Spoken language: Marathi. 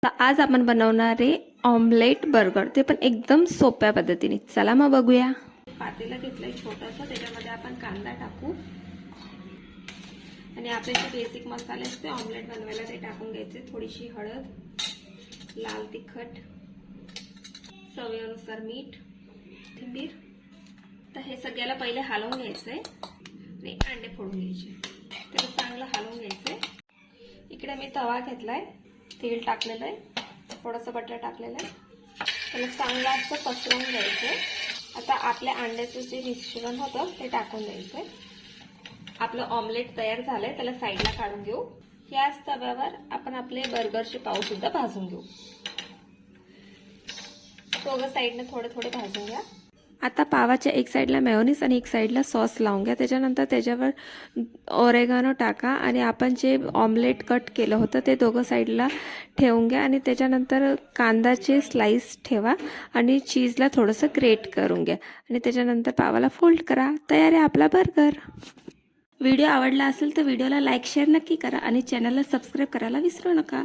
तर आज आपण बनवणार आहे ऑमलेट बर्गर, ते पण एकदम सोप्या पद्धतीने। चला मग बघूया। पातेलं घेतलंय छोटंसं, त्याच्यामध्ये आपण कांदा टाकू आणि आपले जे बेसिक मसाले असते ऑमलेट बनवायला ते टाकून घ्यायचे। थोडीशी हळद, लाल तिखट, चवीनुसार मीठ, कोथिंबीर। तर हे सगळ्याला पहिले हलवून घ्यायचंय आणि अंडे फोडून घ्यायचे, त्याला चांगलं हलवून घ्यायचंय। इकडे मी तवा घेतलाय, तेल टाकलेलं आहे, थोडंसं बटर टाकलेलं आहे, त्याला चांगलं असं पसरवून घ्यायचं। आता आपल्या अंड्याचं जे मिश्रण होतं ते टाकून द्यायचंय। आपलं ऑमलेट तयार झालंय, त्याला साईडला काढून घेऊ। याच तव्यावर आपण आपले बर्गरचे पाव सुद्धा भाजून घेऊ। दोघं साईडने थोडे थोडे भाजून घ्या। आता पावाच्या एक साईडला मेयोनीज आणि एक साईडला सॉस लावून घ्या। त्याच्यानंतर त्याच्यावर ओरेगानो टाका आणि आपण जे ऑमलेट कट केलं होतं ते दोघं साईडला ठेवून घ्या आणि त्याच्यानंतर कांद्याचे स्लाइस ठेवा आणि चीजला थोडंसं ग्रेट करून घ्या आणि त्याच्यानंतर पावाला फोल्ड करा। तयार आहे आपला बर्गर। व्हिडिओ आवडला असेल तर व्हिडिओला लाईक शेअर नक्की करा आणि चॅनलला सबस्क्राईब करायला विसरू नका।